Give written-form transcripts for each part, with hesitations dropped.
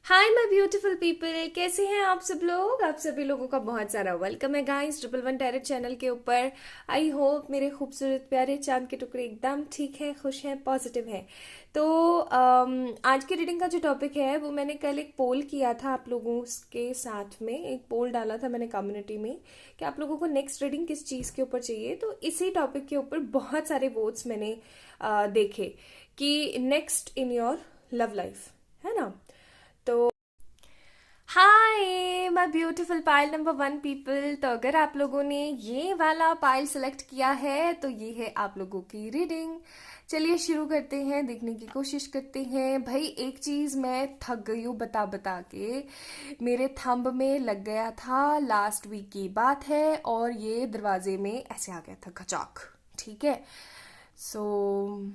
Hi my beautiful people, कैसे हैं आप सब लोग। आप सभी लोगों का बहुत सारा वेलकम है गाइस ट्रिपल 1 टैरेट चैनल के ऊपर। आई होप मेरे खूबसूरत प्यारे चांद के टुकड़े एकदम ठीक हैं, खुश हैं, पॉजिटिव हैं। तो आज की रीडिंग का जो टॉपिक है वो मैंने कल एक पोल किया था आप लोगों के साथ में। एक पोल डाला था मैंने कम्युनिटी में कि आप लोगों को नेक्स्ट रीडिंग किस चीज़ के ऊपर चाहिए। तो इसी टॉपिक के ऊपर बहुत सारे वोट्स मैंने देखे कि next in your love life, है ना। तो हाय my beautiful pile number 1 people. तो अगर आप लोगों ने ये वाला पाइल सेलेक्ट किया है तो ये है आप लोगों की रीडिंग। चलिए शुरू करते हैं, देखने की कोशिश करते हैं। भाई एक चीज मैं थक गई हूँ बता बता के, मेरे थंब में लग गया था, लास्ट वीक की बात है, और ये दरवाजे में ऐसे आ गया था खचाक। ठीक है, सो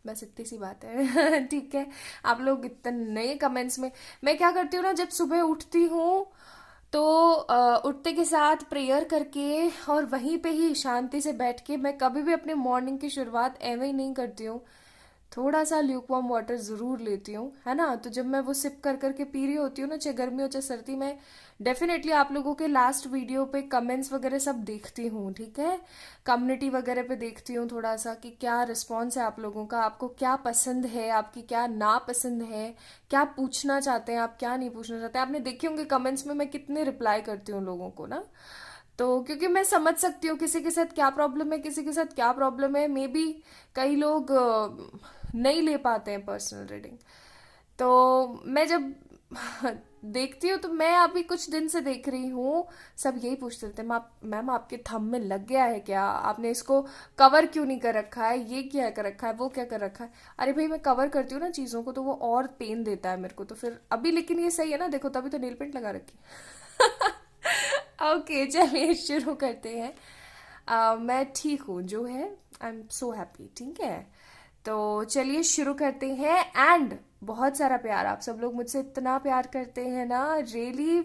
बस इतनी सी बात है। ठीक है, आप लोग इतने कमेंट्स में, मैं क्या करती हूँ ना, जब सुबह उठती हूँ तो उठते के साथ प्रेयर करके और वहीं पे ही शांति से बैठ के, मैं कभी भी अपने मॉर्निंग की शुरुआत एवं ही नहीं करती हूँ। थोड़ा सा ल्यूकवार्म वाटर जरूर लेती हूँ, है ना। तो जब मैं वो सिप कर करके पी रही होती हूँ ना, चाहे गर्मी हो चाहे सर्दी में, डेफिनेटली आप लोगों के लास्ट वीडियो पे कमेंट्स वगैरह सब देखती हूँ। ठीक है, कम्युनिटी वगैरह पे देखती हूँ थोड़ा सा कि क्या रिस्पॉन्स है आप लोगों का, आपको क्या पसंद है, आपकी क्या नापसंद है, क्या पूछना चाहते हैं आप, क्या नहीं पूछना चाहते। आपने देखे होंगे कमेंट्स में मैं कितने रिप्लाई करती हूँ लोगों को ना। तो क्योंकि मैं समझ सकती हूँ किसी के साथ क्या प्रॉब्लम है, किसी के साथ क्या प्रॉब्लम है। मे बी कई लोग नहीं ले पाते हैं पर्सनल रीडिंग। तो मैं जब देखती हूँ, तो मैं अभी कुछ दिन से देख रही हूँ, सब यही पूछते रहते हैं, मैम आपके थंब में लग गया है क्या, आपने इसको कवर क्यों नहीं कर रखा है, ये क्या कर रखा है, वो क्या कर रखा है। अरे भाई मैं कवर करती हूँ ना चीज़ों को तो वो और पेन देता है मेरे को, तो फिर अभी लेकिन ये सही है ना, देखो तभी तो नेल पेंट लगा रखी। ओके चलिए शुरू करते हैं। मैं ठीक हूँ जो है, आई एम सो हैप्पी। ठीक है, तो चलिए शुरू करते हैं। एंड बहुत सारा प्यार, आप सब लोग मुझसे इतना प्यार करते हैं ना, really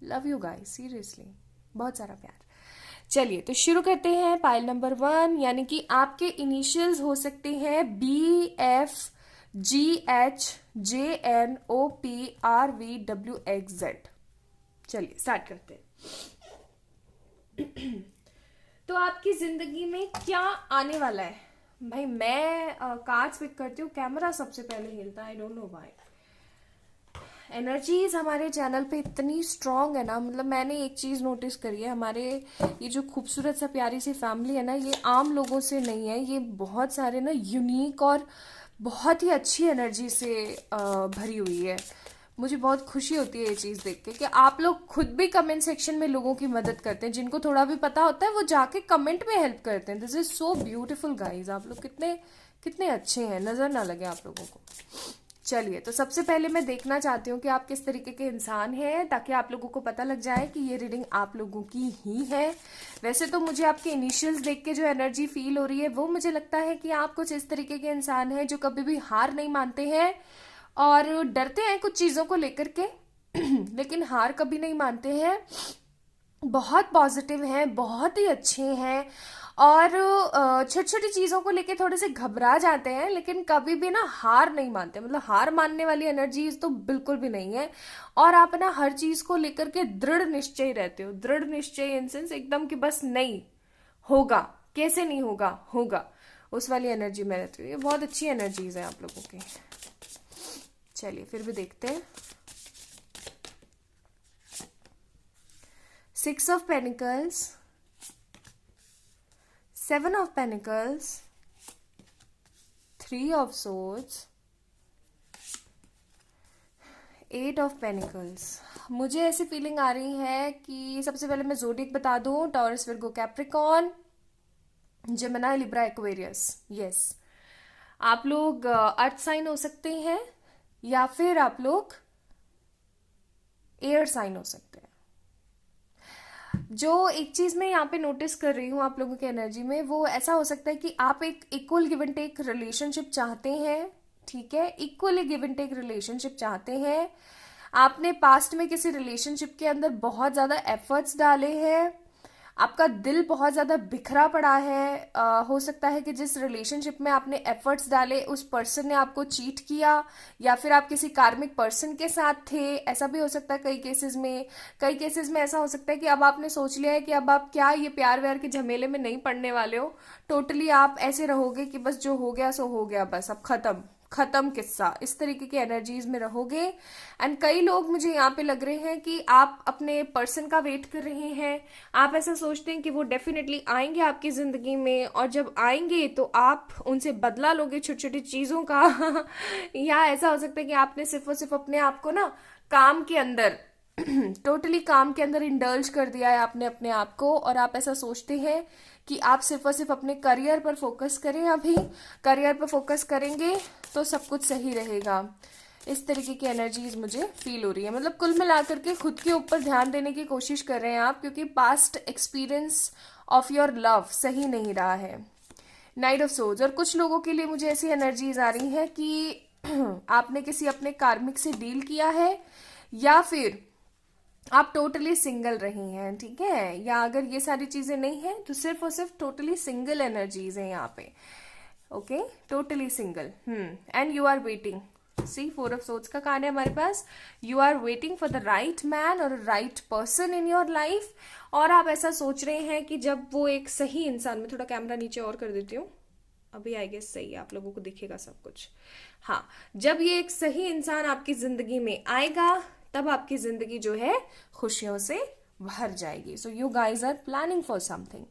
love you guys, seriously बहुत सारा प्यार। चलिए तो शुरू करते हैं। पाइल नंबर 1 यानी कि आपके इनिशियल्स हो सकते हैं BFGHJNOPRVWXZ। चलिए स्टार्ट करते हैं। तो आपकी जिंदगी में क्या आने वाला है भाई। मैं कार्ड्स पिक करती हूँ, कैमरा सबसे पहले हिलता है, I don't know why. Energies हमारे चैनल पे इतनी स्ट्रांग है ना, मतलब मैंने एक चीज नोटिस करी है, हमारे ये जो खूबसूरत सा प्यारी सी फैमिली है ना, ये आम लोगों से नहीं है, ये बहुत सारे ना यूनिक और बहुत ही अच्छी एनर्जी से भरी हुई है। मुझे बहुत खुशी होती है ये चीज देख के कि आप लोग खुद भी कमेंट सेक्शन में लोगों की मदद करते हैं, जिनको थोड़ा भी पता होता है वो जाके कमेंट में हेल्प करते हैं। This is so beautiful guys, आप लोग कितने कितने अच्छे हैं, नजर ना लगे आप लोगों को। चलिए तो सबसे पहले मैं देखना चाहती हूँ कि आप किस तरीके के इंसान हैं, ताकि आप लोगों को पता लग जाए कि ये रीडिंग आप लोगों की ही है। वैसे तो मुझे आपके इनिशियल्स देख के जो एनर्जी फील हो रही है, वो मुझे लगता है कि आप कुछ इस तरीके के इंसान हैं जो कभी भी हार नहीं मानते हैं और डरते हैं कुछ चीज़ों को लेकर के लेकिन हार कभी नहीं मानते हैं, बहुत पॉजिटिव हैं, बहुत ही अच्छे हैं, और छोटी छोटी चीज़ों को लेके थोड़े से घबरा जाते हैं, लेकिन कभी भी ना हार नहीं मानते, मतलब हार मानने वाली एनर्जीज तो बिल्कुल भी नहीं है। और आप ना हर चीज़ को लेकर के दृढ़ निश्चय रहते हो, दृढ़ निश्चय इन सेंस एकदम कि बस नहीं होगा, कैसे नहीं होगा, होगा, उस वाली एनर्जी में रहती हूँ। ये बहुत अच्छी एनर्जीज है आप लोगों की। चलिए फिर भी देखते हैं। 6 of Pentacles, 7 of Pentacles, 3 of Swords, 8 of Pentacles। मुझे ऐसी फीलिंग आ रही है कि सबसे पहले मैं जोडिक बता दूं, taurus, Virgo, Capricorn, Gemini, Libra, Aquarius. Yes, आप लोग अर्थ साइन हो सकते हैं या फिर आप लोग एयर साइन हो सकते हैं। जो एक चीज मैं यहाँ पे नोटिस कर रही हूँ आप लोगों की एनर्जी में, वो ऐसा हो सकता है कि आप एक equal give and take relationship चाहते हैं। ठीक है, equally give and take relationship चाहते हैं। आपने पास्ट में किसी रिलेशनशिप के अंदर बहुत ज्यादा एफर्ट्स डाले हैं, आपका दिल बहुत ज्यादा बिखरा पड़ा है। हो सकता है कि जिस रिलेशनशिप में आपने एफर्ट्स डाले उस पर्सन ने आपको चीट किया, या फिर आप किसी कार्मिक पर्सन के साथ थे, ऐसा भी हो सकता है कई केसेस में। कई केसेस में ऐसा हो सकता है कि अब आपने सोच लिया है कि अब आप क्या ये प्यार व्यार के झमेले में नहीं पड़ने वाले हो, टोटली आप ऐसे रहोगे कि बस जो हो गया सो हो गया, बस अब खत्म खत्म किस्सा, इस तरीके की एनर्जीज में रहोगे। एंड कई लोग मुझे यहाँ पे लग रहे हैं कि आप अपने पर्सन का वेट कर रहे हैं। आप ऐसा सोचते हैं कि वो डेफिनेटली आएंगे आपकी जिंदगी में, और जब आएंगे तो आप उनसे बदला लोगे छोटी छोटी चीजों का या ऐसा हो सकता है कि आपने सिर्फ और सिर्फ अपने आप को ना काम के अंदर टोटली काम के अंदर इंडल्ज कर दिया है आपने अपने आप को, और आप ऐसा सोचते हैं कि आप सिर्फ और सिर्फ अपने करियर पर फोकस करें। अभी करियर पर फोकस करेंगे तो सब कुछ सही रहेगा। इस तरीके की एनर्जीज मुझे फील हो रही है। मतलब कुल मिलाकर के खुद के ऊपर ध्यान देने की कोशिश कर रहे हैं आप, क्योंकि past experience of your love सही नहीं रहा है। नाइट ऑफ सोर्ड्स, और कुछ लोगों के लिए मुझे ऐसी एनर्जीज आ रही हैं कि आपने किसी अपने कार्मिक से डील किया है, या फिर आप टोटली सिंगल रही हैं, ठीक है। या अगर ये सारी चीजें नहीं है तो सिर्फ और सिर्फ टोटली सिंगल एनर्जीज हैं यहाँ पे। Okay, totally single. And you are waiting. See 4 of swords का कार्ड है हमारे पास। You are waiting for the right man और right person in your life. और आप ऐसा सोच रहे हैं कि जब वो एक सही इंसान, में थोड़ा कैमरा नीचे और कर देती हूँ, अभी आई गेस सही है, आप लोगों को दिखेगा सब कुछ। हाँ, जब ये एक सही इंसान आपकी जिंदगी में आएगा तब आपकी जिंदगी जो है खुशियों से भर जाएगी। So you guys are planning for something.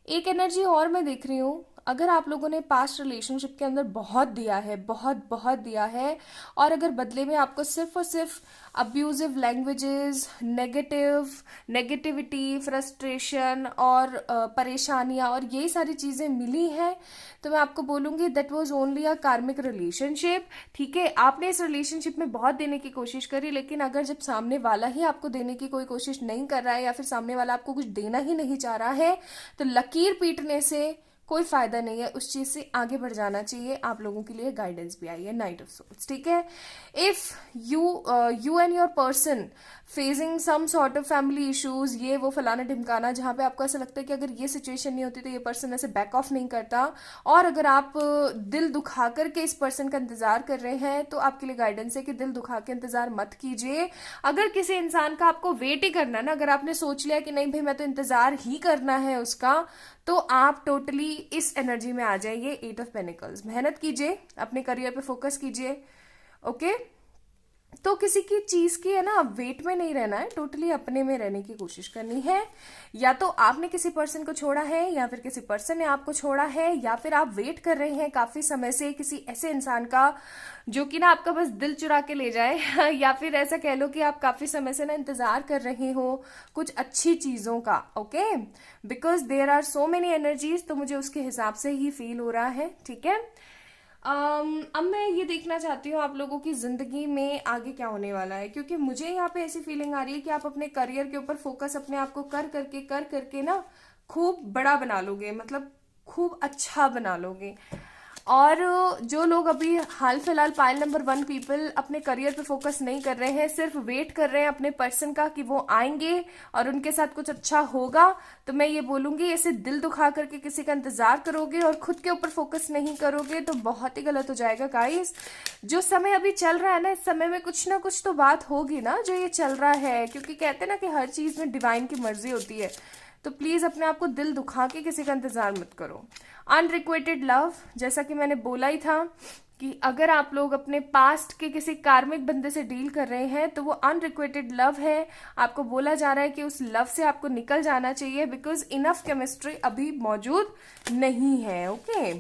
एक एनर्जी और मैं देख रही हूँ, अगर आप लोगों ने पास्ट रिलेशनशिप के अंदर बहुत दिया है, बहुत बहुत दिया है, और अगर बदले में आपको सिर्फ और सिर्फ अब्यूजिव लैंग्वेजेस, नेगेटिविटी, फ्रस्ट्रेशन और परेशानियां और यही सारी चीजें मिली हैं, तो मैं आपको बोलूंगी दैट वाज ओनली अ कार्मिक रिलेशनशिप। ठीक है, आपने इस रिलेशनशिप में बहुत देने की कोशिश करी, लेकिन अगर जब सामने वाला ही आपको देने की कोई कोशिश नहीं कर रहा है, या फिर सामने वाला आपको कुछ देना ही नहीं चाह रहा है, तो लकीर पीटने से कोई फायदा नहीं है, उस चीज से आगे बढ़ जाना चाहिए। आप लोगों के लिए गाइडेंस भी आई है, नाइट ऑफ सोर्ड्स, ठीक है। If you and your person facing some sort of family issues, ये वो फलाना ढिमकाना, जहां पे आपको ऐसा लगता है कि अगर ये सिचुएशन नहीं होती तो ये पर्सन ऐसे बैक ऑफ नहीं करता, और अगर आप दिल दुखा करके इस पर्सन का इंतजार कर रहे हैं, तो आपके लिए गाइडेंस है कि दिल दुखा के इंतजार मत कीजिए। अगर किसी इंसान का आपको वेट ही करना ना, अगर आपने सोच लिया कि नहीं भाई मैं तो इंतजार ही करना है उसका, तो आप टोटली इस एनर्जी में आ जाइए। 8 ऑफ पेनिकल्स, मेहनत कीजिए, अपने करियर पे फोकस कीजिए। ओके, तो किसी की चीज की है ना वेट में नहीं रहना है, टोटली अपने में रहने की कोशिश करनी है। या तो आपने किसी पर्सन को छोड़ा है, या फिर किसी पर्सन ने आपको छोड़ा है, या फिर आप वेट कर रहे हैं काफी समय से किसी ऐसे इंसान का जो कि ना आपका बस दिल चुरा के ले जाए या फिर ऐसा कह लो कि आप काफी समय से ना इंतजार कर रहे हो कुछ अच्छी चीजों का। Okay, because there are so many energies, तो मुझे उसके हिसाब से ही फील हो रहा है, ठीक है। अब मैं ये देखना चाहती हूँ आप लोगों की जिंदगी में आगे क्या होने वाला है, क्योंकि मुझे यहाँ पे ऐसी फीलिंग आ रही है कि आप अपने करियर के ऊपर फोकस अपने आप को कर करके ना खूब बड़ा बना लोगे, मतलब खूब अच्छा बना लोगे। और जो लोग अभी हाल फिलहाल पाइल नंबर 1 पीपल अपने करियर पे फोकस नहीं कर रहे हैं, सिर्फ वेट कर रहे हैं अपने पर्सन का कि वो आएंगे और उनके साथ कुछ अच्छा होगा, तो मैं ये बोलूंगी ऐसे दिल दुखा करके किसी का इंतजार करोगे और खुद के ऊपर फोकस नहीं करोगे तो बहुत ही गलत हो जाएगा गाइस। जो समय अभी चल रहा है ना, इस समय में कुछ ना कुछ तो बात होगी ना जो ये चल रहा है, क्योंकि कहते हैं ना कि हर चीज में डिवाइन की मर्जी होती है। तो प्लीज अपने आप को दिल दुखा के किसी का इंतजार मत करो। अनरिक्वेटेड लव, जैसा कि मैंने बोला ही था कि अगर आप लोग अपने पास्ट के किसी कार्मिक बंदे से डील कर रहे हैं तो वो अनरिक्वेटेड लव है। आपको बोला जा रहा है कि उस लव से आपको निकल जाना चाहिए, बिकॉज इनफ केमिस्ट्री अभी मौजूद नहीं है। ओके,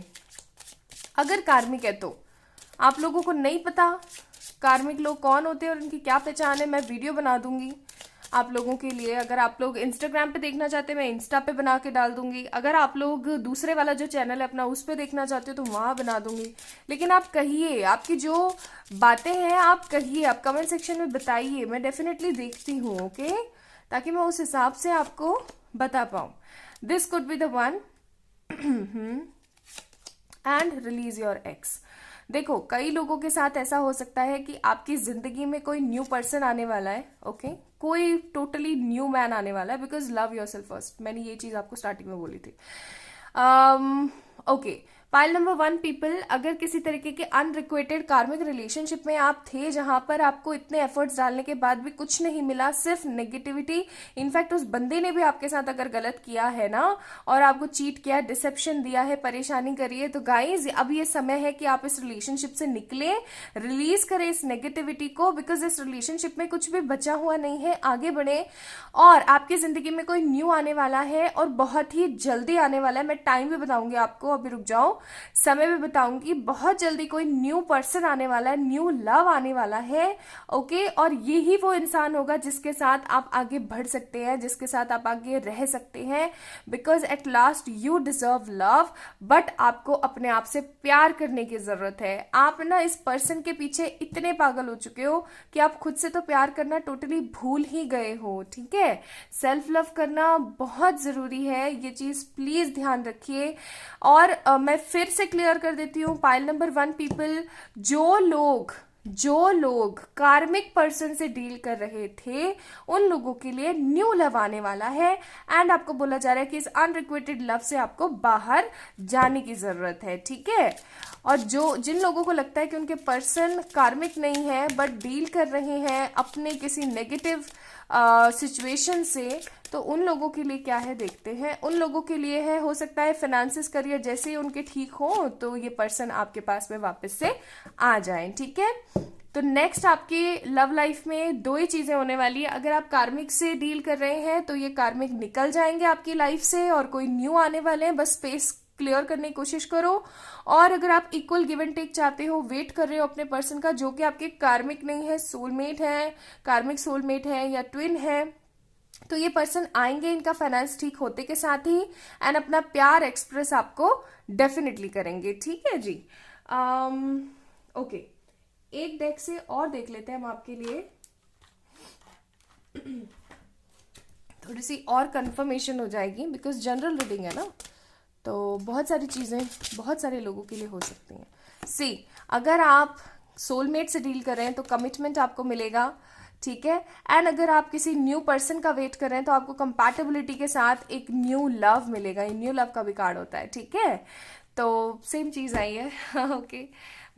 अगर कार्मिक है तो आप लोगों को नहीं पता कार्मिक लोग कौन होते हैं और उनकी क्या पहचान है, मैं वीडियो बना दूंगी आप लोगों के लिए। अगर आप लोग इंस्टाग्राम पे देखना चाहते हैं मैं इंस्टा पे बना के डाल दूंगी, अगर आप लोग दूसरे वाला जो चैनल है अपना उस पे देखना चाहते हो तो वहां बना दूंगी। लेकिन आप कहिए, आपकी जो बातें हैं आप कहिए, आप कमेंट सेक्शन में बताइए, मैं डेफिनेटली देखती हूँ। ओके, ताकि मैं उस हिसाब से आपको बता पाऊं। This could be the one. And release your x. देखो कई लोगों के साथ ऐसा हो सकता है कि आपकी जिंदगी में कोई न्यू पर्सन आने वाला है, ओके कोई टोटली न्यू मैन आने वाला है, because love your self first, मैंने ये चीज आपको स्टार्टिंग में बोली थी। ओके, पाइल नंबर 1 पीपल, अगर किसी तरीके के अनरिक्वेटेड कार्मिक रिलेशनशिप में आप थे जहां पर आपको इतने एफर्ट्स डालने के बाद भी कुछ नहीं मिला, सिर्फ नेगेटिविटी, इनफैक्ट उस बंदे ने भी आपके साथ अगर गलत किया है ना और आपको चीट किया, डिसेप्शन दिया है, परेशानी करी है, तो गाइज अब ये समय है कि आप इस रिलेशनशिप से निकले, रिलीज करें इस नेगेटिविटी को, बिकॉज इस रिलेशनशिप में कुछ भी बचा हुआ नहीं है, आगे बढ़े। और आपकी जिंदगी में कोई न्यू आने वाला है और बहुत ही जल्दी आने वाला है। मैं टाइम भी बताऊंगी आपको, अभी रुक जाओ, समय भी बताऊंगी। बहुत जल्दी कोई न्यू पर्सन आने वाला है, न्यू लव आने वाला है, ओके। और यही वो इंसान होगा जिसके साथ आप आगे बढ़ सकते हैं, जिसके साथ आप आगे रह सकते हैं, because at last you deserve love, but आपको अपने आप से प्यार करने की जरूरत है। आप ना इस पर्सन के पीछे इतने पागल हो चुके हो कि आप खुद से तो प्यार करना टोटली भूल ही गए हो, ठीक है। सेल्फ लव करना बहुत जरूरी है, ये चीज प्लीज ध्यान रखिए। और मैं फिर से क्लियर कर देती हूँ, पाइल नंबर 1 पीपल, जो लोग कार्मिक पर्सन से डील कर रहे थे उन लोगों के लिए न्यू लव आने वाला है, एंड आपको बोला जा रहा है कि इस अनरिक्वेटेड लव से आपको बाहर जाने की जरूरत है, ठीक है। और जिन लोगों को लगता है कि उनके पर्सन कार्मिक नहीं है बट डील कर रहे हैं अपने किसी नेगेटिव सिचुएशन से, तो उन लोगों के लिए क्या है देखते हैं। उन लोगों के लिए है, हो सकता है फाइनेंसिस, करियर जैसे ही उनके ठीक हो तो ये पर्सन आपके पास में वापस से आ जाए, ठीक है। तो नेक्स्ट आपकी लव लाइफ में 2 ही चीजें होने वाली है। अगर आप कार्मिक से डील कर रहे हैं तो ये कार्मिक निकल जाएंगे आपकी लाइफ से और कोई न्यू आने वाले हैं, बस स्पेस क्लियर करने की कोशिश करो। और अगर आप इक्वल गिव एंड टेक चाहते हो, वेट कर रहे हो अपने पर्सन का जो कि आपके कार्मिक नहीं है, सोलमेट है, कार्मिक सोलमेट है या ट्विन है, तो ये पर्सन आएंगे इनका फाइनेंस ठीक होते के साथ ही, एंड अपना प्यार एक्सप्रेस आपको डेफिनेटली करेंगे, ठीक है जी। ओके, एक डेक से और देख लेते हैं हम आपके लिए, थोड़ी सी और कंफर्मेशन हो जाएगी, बिकॉज जनरल रीडिंग है ना, तो बहुत सारी चीजें बहुत सारे लोगों के लिए हो सकती हैं। सी, अगर आप सोलमेट से डील कर रहे हैं तो कमिटमेंट आपको मिलेगा, ठीक है। एंड अगर आप किसी न्यू पर्सन का वेट कर रहे हैं तो आपको कंपैटिबिलिटी के साथ एक न्यू लव मिलेगा। ये न्यू लव का भी कार्ड होता है, ठीक है। तो सेम चीज आई है okay.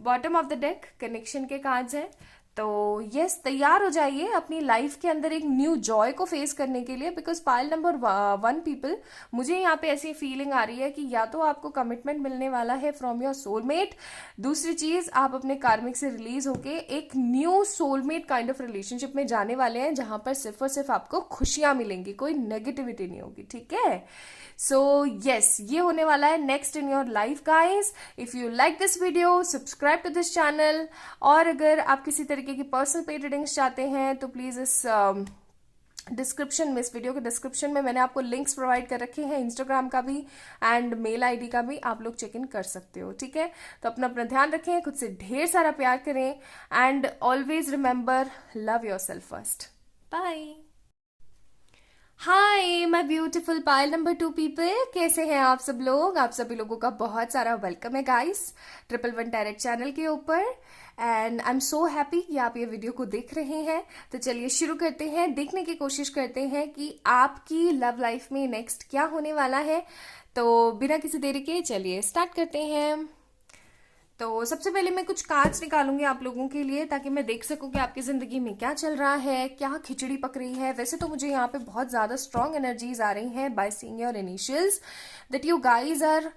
Bottom of the deck connection के कार्ड्स हैं। तो यस, तैयार हो जाइए अपनी लाइफ के अंदर एक न्यू जॉय को फेस करने के लिए, बिकॉज पाइल नंबर 1 पीपल, मुझे यहाँ पे ऐसी फीलिंग आ रही है कि या तो आपको कमिटमेंट मिलने वाला है फ्रॉम योर सोलमेट, दूसरी चीज आप अपने कार्मिक से रिलीज होके एक new soulmate kind of relationship में जाने वाले हैं जहां पर सिर्फ और सिर्फ आपको खुशियां मिलेंगी, कोई नेगेटिविटी नहीं होगी, ठीक है। सो यस, ये होने वाला है next in your life guys. If you like this video, subscribe to this channel. और अगर आप किसी तरीके की पर्सनल पेड रीडिंग्स चाहते हैं तो प्लीज इस डिस्क्रिप्शन में, इस वीडियो के डिस्क्रिप्शन में मैंने आपको लिंक्स प्रोवाइड कर रखे हैं, इंस्टाग्राम का भी एंड मेल आईडी का भी, आप लोग चेक इन कर सकते हो, ठीक है। तो अपना अपना ध्यान रखें, खुद से ढेर सारा प्यार करें, and always remember, love yourself first. Bye. Hi my beautiful pile number 2 people, कैसे हैं आप सब लोग। आप सभी लोगों का बहुत सारा वेलकम है गाइस 111 डायरेक्ट चैनल के ऊपर, and I am so happy कि आप ये वीडियो को देख रहे हैं। तो चलिए शुरू करते हैं, देखने की कोशिश करते हैं कि आपकी लव लाइफ में नेक्स्ट क्या होने वाला है। तो बिना किसी देरी के चलिए स्टार्ट करते हैं। तो सबसे पहले मैं कुछ कार्ड्स निकालूंगी आप लोगों के लिए, ताकि मैं देख सकूं कि आपकी जिंदगी में क्या चल रहा है, क्या खिचड़ी पक रही है। वैसे तो मुझे यहाँ पे बहुत ज्यादा स्ट्रॉन्ग एनर्जीज आ रही हैं by seeing your initials, that you guys are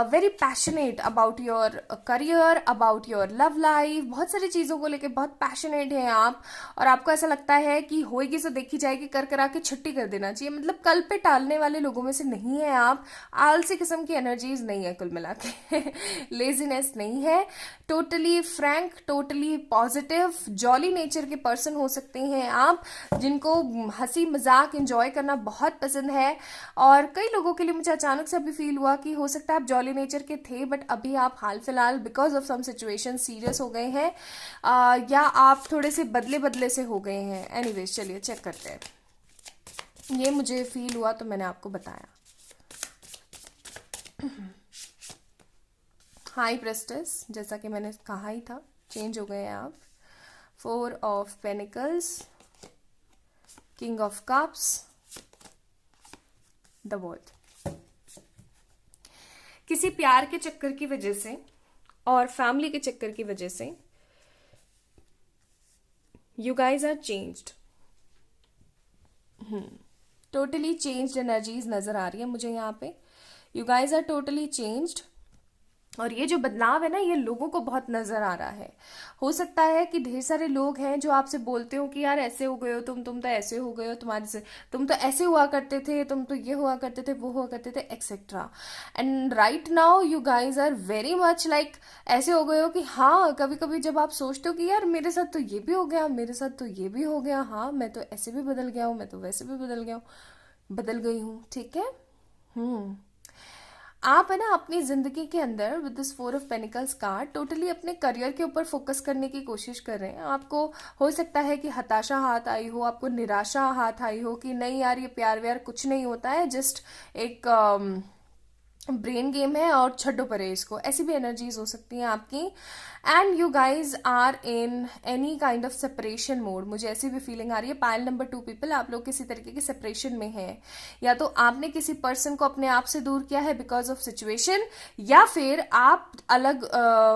very passionate about your career, about your love life, बहुत सारी चीजों को लेके बहुत पैशनेट हैं आप, और आपको ऐसा लगता है कि होएगी सो देखी जाएगी, कर करा के छुट्टी कर देना चाहिए। मतलब कल पे टालने वाले लोगों में से नहीं है आप, आलसी किस्म की एनर्जीज नहीं है कुल मिला के लेजीनेस नहीं है, totally Frank, totally positive, jolly nature के पर्सन हो सकते हैं आप, जिनको हंसी मजाक एंजॉय करना बहुत पसंद है। और कई लोगों के लिए मुझे अचानक से अभी फील हुआ कि हो सकता है आप जॉली नेचर के थे बट अभी आप हाल फिलहाल because of some situation serious हो गए हैं, या आप थोड़े से बदले बदले से हो गए हैं। एनीवेज चलिए चेक करते हैं, ये मुझे फील हुआ तो मैंने आपको बताया। हाई प्रेस्टेस, जैसा कि मैंने कहा ही था, चेंज हो गए हैं आप। 4 of pentacles, king of cups, the world. किसी प्यार के चक्कर की वजह से और फैमिली के चक्कर की वजह से you guys are changed, totally changed energies नजर आ रही है मुझे यहाँ पे। You guys are totally changed, और ये जो बदलाव है ना, ये लोगों को बहुत नजर आ रहा है। हो सकता है कि ढेर सारे लोग हैं जो आपसे बोलते हो कि यार ऐसे हो गए हो तुम तो ऐसे हो गए हो, तुम्हारे से तुम तो ऐसे हुआ करते थे, तुम तो ये हुआ करते थे, वो हुआ करते थे, etcetera. And right now you guys are very much like ऐसे हो गए हो कि हाँ, कभी कभी जब आप सोचते हो कि यार मेरे साथ तो ये भी हो गया, मेरे साथ तो ये भी हो गया, हाँ मैं तो ऐसे भी बदल गया हूँ, मैं तो वैसे भी बदल गया हूँ, बदल गई हूँ, ठीक है। आप है ना अपनी जिंदगी के अंदर with this 4 of pentacles card totally अपने करियर के ऊपर फोकस करने की कोशिश कर रहे हैं। आपको हो सकता है कि हताशा हाथ आई हो, आपको निराशा हाथ आई हो कि नहीं यार ये प्यार व्यार कुछ नहीं होता है, जस्ट एक ब्रेन गेम है और छड्डो परे इसको, ऐसी भी एनर्जीज हो सकती हैं आपकी। And you guys are in any kind of separation mode, मुझे ऐसी भी फीलिंग आ रही है। पाइल नंबर 2 पीपल, आप लोग किसी तरीके की सेपरेशन में हैं, या तो आपने किसी पर्सन को अपने आप से दूर किया है बिकॉज ऑफ सिचुएशन, या फिर आप अलग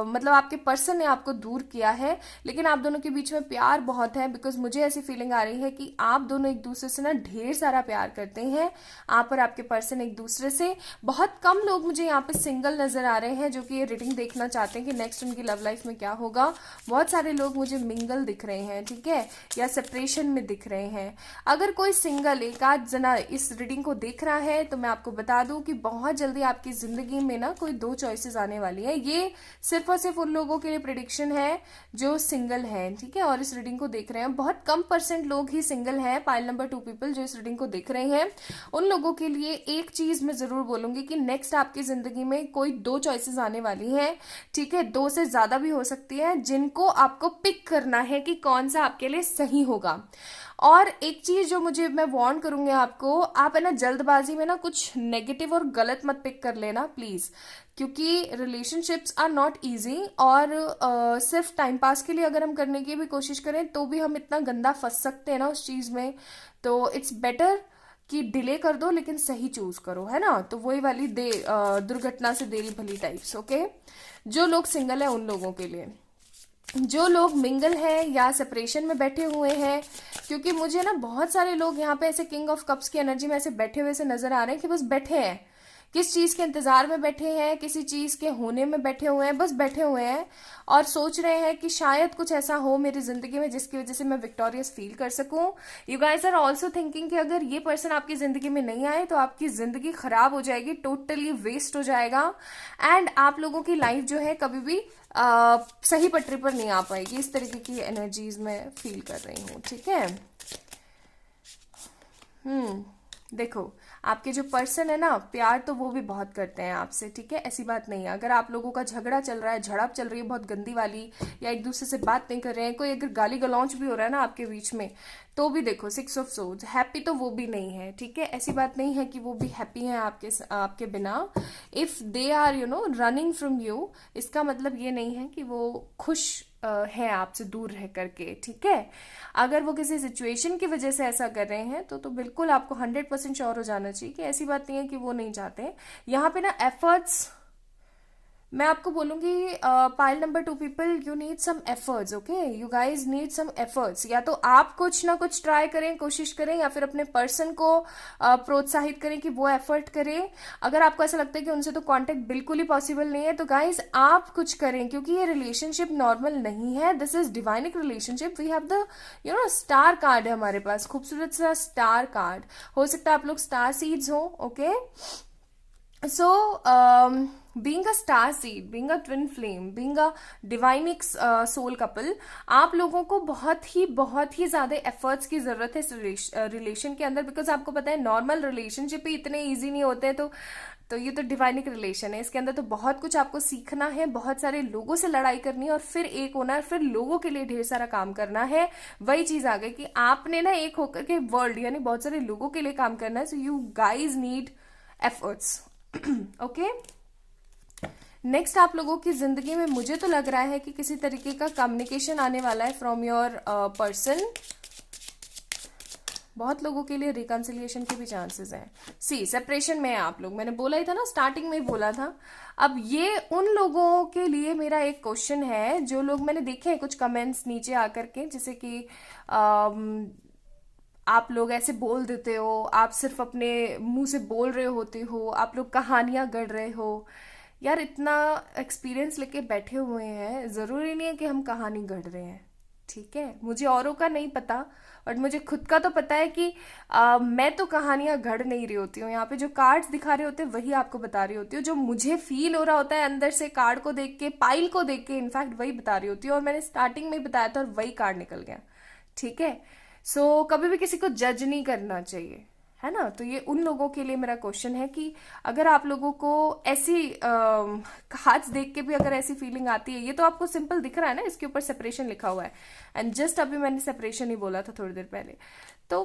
मतलब आपके पर्सन ने आपको दूर किया है, लेकिन आप दोनों के बीच में प्यार बहुत है। बिकॉज मुझे ऐसी फीलिंग आ रही है कि आप दोनों एक दूसरे से ना ढेर सारा प्यार करते हैं, आप और आपके पर्सन एक दूसरे से। बहुत कम लोग मुझे यहाँ पे सिंगल नजर आ रहे हैं जो कि ये रीडिंग देखना चाहते हैं कि नेक्स्ट उनकी लव लाइफ में क्या होगा। बहुत सारे लोग मुझे मिंगल दिख रहे हैं, ठीक है, या सेपरेशन में दिख रहे हैं। अगर कोई सिंगल एक आध जना इस रीडिंग को देख रहा है तो मैं आपको बता दूं कि बहुत जल्दी आपकी जिंदगी में ना कोई 2 चॉइसेस आने वाली है। ये सिर्फ और सिर्फ उन लोगों के लिए प्रिडिक्शन है जो सिंगल है, ठीक है, और इस रीडिंग को देख रहे हैं। बहुत कम % लोग ही सिंगल हैं, पाइल नंबर 2 पीपल जो इस रीडिंग को देख रहे हैं। उन लोगों के लिए एक चीज मैं जरूर बोलूंगी कि नेक्स्ट आपकी जिंदगी में कोई 2 चॉइसेस आने वाली हैं, ठीक है, 2 से ज्यादा भी हो सकती है, जिनको आपको पिक करना है कि कौन सा आपके लिए सही होगा। और एक चीज जो मुझे मैं वार्न करूंगी आपको, आप है ना जल्दबाजी में ना कुछ नेगेटिव और गलत मत पिक कर लेना प्लीज, क्योंकि रिलेशनशिप्स आर नॉट इजी। और सिर्फ टाइम पास के लिए अगर हम करने की भी कोशिश करें तो भी हम इतना गंदा फंस सकते हैं ना उस चीज में। तो इट्स बेटर कि डिले कर दो लेकिन सही चूज करो, है ना। तो वही वाली दुर्घटना से देरी भली टाइप्स, ओके। जो लोग सिंगल है उन लोगों के लिए, जो लोग मिंगल है या सेपरेशन में बैठे हुए हैं, क्योंकि मुझे ना बहुत सारे लोग यहाँ पे ऐसे किंग ऑफ कप्स की एनर्जी में ऐसे बैठे हुए से नजर आ रहे हैं कि बस बैठे हैं, किस चीज के इंतजार में बैठे हैं, किसी चीज के होने में बैठे हुए हैं, बस बैठे हुए हैं और सोच रहे हैं कि शायद कुछ ऐसा हो मेरी जिंदगी में जिसकी वजह से मैं विक्टोरियस फील कर सकूं। You guys are also thinking कि अगर ये पर्सन आपकी जिंदगी में नहीं आए तो आपकी जिंदगी खराब हो जाएगी, टोटली वेस्ट हो जाएगा, एंड आप लोगों की लाइफ जो है कभी भी सही पटरी पर नहीं आ पाएगी। इस तरीके की एनर्जीज में फील कर रही हूँ, ठीक है। देखो आपके जो पर्सन है ना, प्यार तो वो भी बहुत करते हैं आपसे, ठीक है, ऐसी बात नहीं है। अगर आप लोगों का झगड़ा चल रहा है, झड़प चल रही है बहुत गंदी वाली, या एक दूसरे से बात नहीं कर रहे हैं, कोई अगर गाली गलौच भी हो रहा है ना आपके बीच में, तो भी देखो 6 ऑफ सोर्ड्स, हैप्पी तो वो भी नहीं है, ठीक है, ऐसी बात नहीं है कि वो भी हैप्पी हैं आपके बिना। If they are running from you, इसका मतलब ये नहीं है कि वो खुश है आपसे दूर रह करके, ठीक है। अगर वो किसी सिचुएशन की वजह से ऐसा कर रहे हैं तो बिल्कुल आपको 100% श्योर हो जाना चाहिए कि ऐसी बात नहीं है कि वो नहीं चाहते। यहाँ पे ना एफर्ट्स मैं आपको बोलूंगी, pile number 2 people, you need some efforts, okay, you guys need some efforts. या तो आप कुछ ना कुछ ट्राई करें, कोशिश करें, या फिर अपने पर्सन को प्रोत्साहित करें कि वो एफर्ट करें। अगर आपको ऐसा लगता है कि उनसे तो कांटेक्ट बिल्कुल ही पॉसिबल नहीं है तो गाइज आप कुछ करें, क्योंकि ये रिलेशनशिप नॉर्मल नहीं है, this is divinic relationship. We have the star card है हमारे पास, खूबसूरत सा स्टार कार्ड। हो सकता है आप लोग स्टार सीड्स हो, okay. So, being a star seed, being a twin flame, being a divinic soul couple, आप लोगों को बहुत ही ज्यादा एफर्ट्स की जरूरत है इस रिलेशन के अंदर, बिकॉज आपको पता है नॉर्मल रिलेशनशिप ही इतने इजी नहीं होते हैं। तो ये तो डिवाइनिक रिलेशन है, इसके अंदर तो बहुत कुछ आपको सीखना है, बहुत सारे लोगों से लड़ाई करनी है और फिर एक होना है, फिर लोगों के लिए ढेर सारा काम करना है। वही चीज आ गई कि आपने ना एक होकर के वर्ल्ड यानी बहुत सारे लोगों के लिए काम करना है। सो you guys need efforts, okay. Next आप लोगों की जिंदगी में मुझे तो लग रहा है कि किसी तरीके का कम्युनिकेशन आने वाला है फ्रॉम योर पर्सन। बहुत लोगों के लिए रिकंसिलिएशन के भी चांसेस हैं। सी सेपरेशन में है आप लोग, मैंने बोला ही था ना, स्टार्टिंग में ही बोला था। अब ये उन लोगों के लिए मेरा एक क्वेश्चन है जो लोग मैंने देखे हैं कुछ कमेंट्स नीचे आकर के, जैसे कि आप लोग ऐसे बोल देते हो, आप सिर्फ अपने मुंह से बोल रहे होते हो, आप लोग कहानियां गढ़ रहे हो। यार इतना एक्सपीरियंस लेके बैठे हुए हैं, जरूरी नहीं है कि हम कहानी गढ़ रहे हैं, ठीक है। मुझे औरों का नहीं पता, बट मुझे खुद का तो पता है कि मैं तो कहानियां गढ़ नहीं रही होती हूँ। यहाँ पे जो कार्ड्स दिखा रहे होते हैं वही आपको बता रही होती हूँ, जो मुझे फील हो रहा होता है अंदर से कार्ड को देख के, पाइल को देख के, इनफैक्ट वही बता रही होती हूँ। और मैंने स्टार्टिंग में ही बताया था और वही कार्ड निकल गया, ठीक है। सो कभी भी किसी को जज नहीं करना चाहिए, है ना। तो ये उन लोगों के लिए मेरा क्वेश्चन है कि अगर आप लोगों को ऐसी हाथ देख के भी अगर ऐसी फीलिंग आती है, ये तो आपको सिंपल दिख रहा है ना, इसके ऊपर सेपरेशन लिखा हुआ है, एंड जस्ट अभी मैंने सेपरेशन ही बोला था थोड़ी देर पहले। तो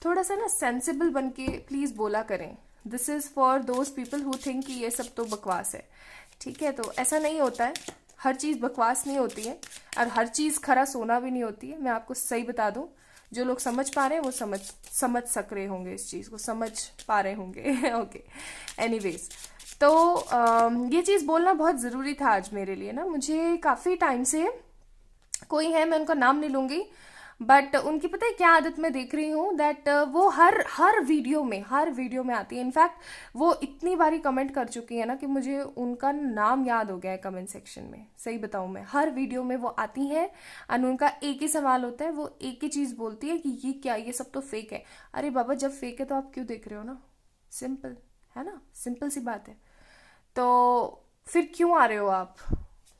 थोड़ा सा ना सेंसिबल बन के प्लीज बोला करें। This is for those people who think कि ये सब तो बकवास है, ठीक है। तो ऐसा नहीं होता है, हर चीज बकवास नहीं होती है, और हर चीज खरा सोना भी नहीं होती है। मैं आपको सही बता दूं, जो लोग समझ पा रहे हैं वो समझ सक रहे होंगे, इस चीज को समझ पा रहे होंगे। ओके एनीवेज, तो ये चीज बोलना बहुत जरूरी था आज मेरे लिए ना। मुझे काफी टाइम से कोई है, मैं उनका नाम नहीं लूंगी, बट उनकी पता है क्या आदत मैं देख रही हूँ, दैट वो हर वीडियो में आती है। इनफैक्ट वो इतनी बारी कमेंट कर चुकी है ना कि मुझे उनका नाम याद हो गया है कमेंट सेक्शन में। सही बताऊं, मैं हर वीडियो में वो आती है और उनका एक ही सवाल होता है, वो एक ही चीज बोलती है कि ये क्या, ये सब तो फेक है। अरे बाबा, जब फेक है तो आप क्यों देख रहे हो ना, सिंपल है ना, सिंपल सी बात है। तो फिर क्यों आ रहे हो आप,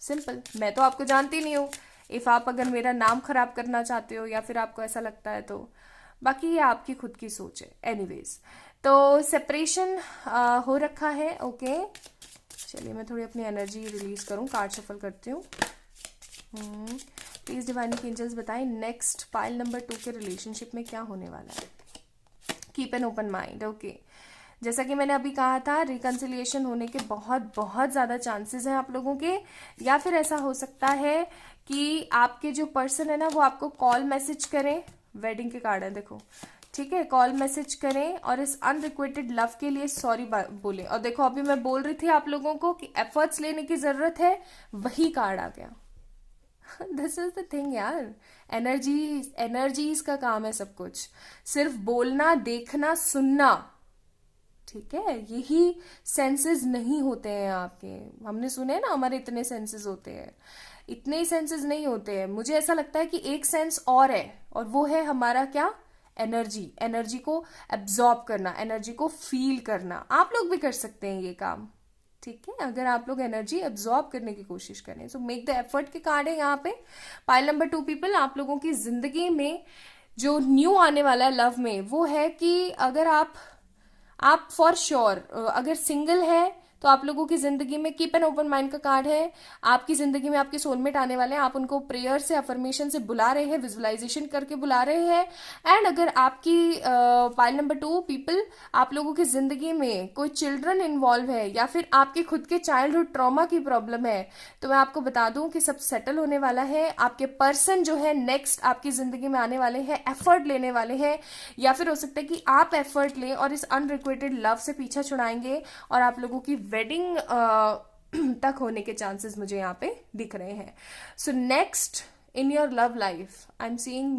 सिंपल। मैं तो आपको जानती नहीं हूँ, इफ आप अगर मेरा नाम खराब करना चाहते हो या फिर आपको ऐसा लगता है तो बाकी ये आपकी खुद की सोच है। एनीवेज, तो सेपरेशन हो रखा है, ओके। चलिए मैं थोड़ी अपनी एनर्जी रिलीज करूं, कार्ड शफल करती हूँ। प्लीज डिवाइन एंजल्स बताएं नेक्स्ट पाइल नंबर 2 के रिलेशनशिप में क्या होने वाला है। Keep an open mind, okay. जैसा कि मैंने अभी कहा था, रिकंसिलिएशन होने के बहुत बहुत ज़्यादा चांसेस हैं आप लोगों के, या फिर ऐसा हो सकता है कि आपके जो पर्सन है ना वो आपको कॉल मैसेज करें। वेडिंग के कार्ड है देखो, ठीक है, कॉल मैसेज करें और इस अनरिक्वेटेड लव के लिए सॉरी बोले। और देखो अभी मैं बोल रही थी आप लोगों को कि एफर्ट्स लेने की जरूरत है, वही कार्ड आ गया। दिस इज द थिंग यार, एनर्जीज का काम है सब कुछ, सिर्फ बोलना, देखना, सुनना, ठीक है। यही सेंसेस नहीं होते हैं आपके, हमने सुने ना हमारे इतने सेंसेस होते हैं, इतने ही सेंसेस नहीं होते हैं। मुझे ऐसा लगता है कि एक सेंस और है, और वो है हमारा क्या, एनर्जी को एब्जॉर्ब करना, एनर्जी को फील करना। आप लोग भी कर सकते हैं ये काम, ठीक है, अगर आप लोग एनर्जी एब्जॉर्ब करने की कोशिश करें। सो मेक द एफर्ट के कार्ड है यहाँ पे। पाइल नंबर 2 पीपल, आप लोगों की जिंदगी में जो न्यू आने वाला है लव में, वो है कि अगर आप फॉर श्योर अगर सिंगल है तो आप लोगों की जिंदगी में कीप एन ओपन माइंड का कार्ड है। आपकी जिंदगी में आपके सोलमेट आने वाले हैं, आप उनको प्रेयर से, अफर्मेशन से बुला रहे हैं, विजुअलाइजेशन करके बुला रहे हैं। एंड अगर आपकी पाइल नंबर 2 पीपल, आप लोगों की जिंदगी में कोई चिल्ड्रन इन्वॉल्व है या फिर आपके खुद के चाइल्डहुड ट्रॉमा की प्रॉब्लम है, तो मैं आपको बता दूं कि सब सेटल होने वाला है। आपके पर्सन जो है नेक्स्ट आपकी जिंदगी में आने वाले हैं, एफर्ट लेने वाले हैं, या फिर हो सकता है कि आप एफर्ट लें और इस अनरिक्वेटेड लव से पीछा छुड़ाएंगे और आप लोगों की वेडिंग तक होने के चांसेस मुझे यहाँ पे दिख रहे हैं। So next in your love life I am seeing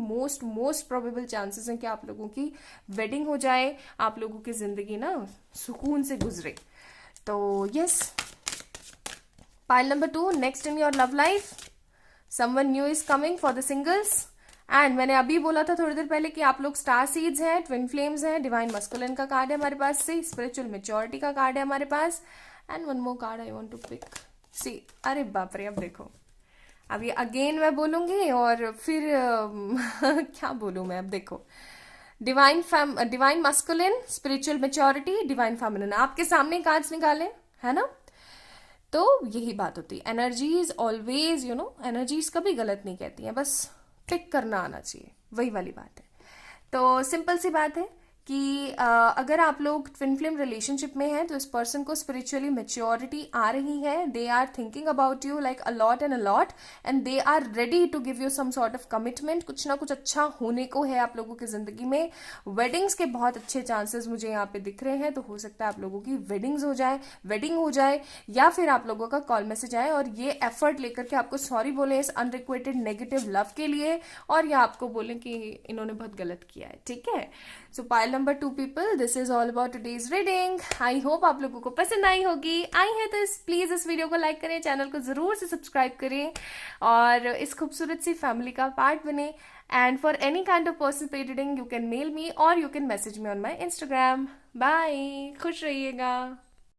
most probable chances हैं कि आप लोगों की वेडिंग हो जाए, आप लोगों की जिंदगी ना सुकून से गुजरे। तो yes, pile number 2, next in your love life someone new is coming for the singles. And मैंने अभी बोला था थोड़ी देर पहले कि आप लोग स्टार सीड्स हैं, ट्विन फ्लेम्स हैं, डिवाइन मस्कुलिन का कार्ड है हमारे पास से, स्पिरिचुअल मैच्योरिटी का कार्ड है हमारे पास, and one more card I want to pick. See, अरे बाप रे, अब देखो, अब ये अगेन मैं बोलूंगी और फिर क्या बोलूं मैं, अब देखो, divine masculine, spiritual maturity, divine feminine, आपके सामने कार्ड्स निकाले, है ना। तो यही बात होती है, energies always, you know, energies कभी गलत नहीं कहती हैं, बस पिक करना आना चाहिए, वही वाली बात है। तो सिंपल सी बात है कि अगर आप लोग ट्विन फ्लेम रिलेशनशिप में हैं तो इस पर्सन को स्पिरिचुअली मेच्योरिटी आ रही है, they are thinking about you like a lot and they are ready to give you some sort of commitment. कुछ ना कुछ अच्छा होने को है आप लोगों की जिंदगी में। वेडिंग्स के बहुत अच्छे चांसेस मुझे यहाँ पे दिख रहे हैं, तो हो सकता है आप लोगों की वेडिंग हो जाए या फिर आप लोगों का कॉल मैसेज आए और ये एफर्ट लेकर के आपको सॉरी बोले इस अनरिक्वेटेड नेगेटिव लव के लिए, और या आपको बोले कि इन्होंने बहुत गलत किया है। ठीक है, सो pile number 2 people, this is all about today's reading. I hope आप लोगों को पसंद आई होगी। आई है तो प्लीज इस वीडियो को लाइक करें, चैनल को जरूर से सब्सक्राइब करें और इस खूबसूरत सी फैमिली का पार्ट बने। And for any kind of personal paid reading you can mail me और you can message me on my Instagram. Bye, खुश रहिएगा।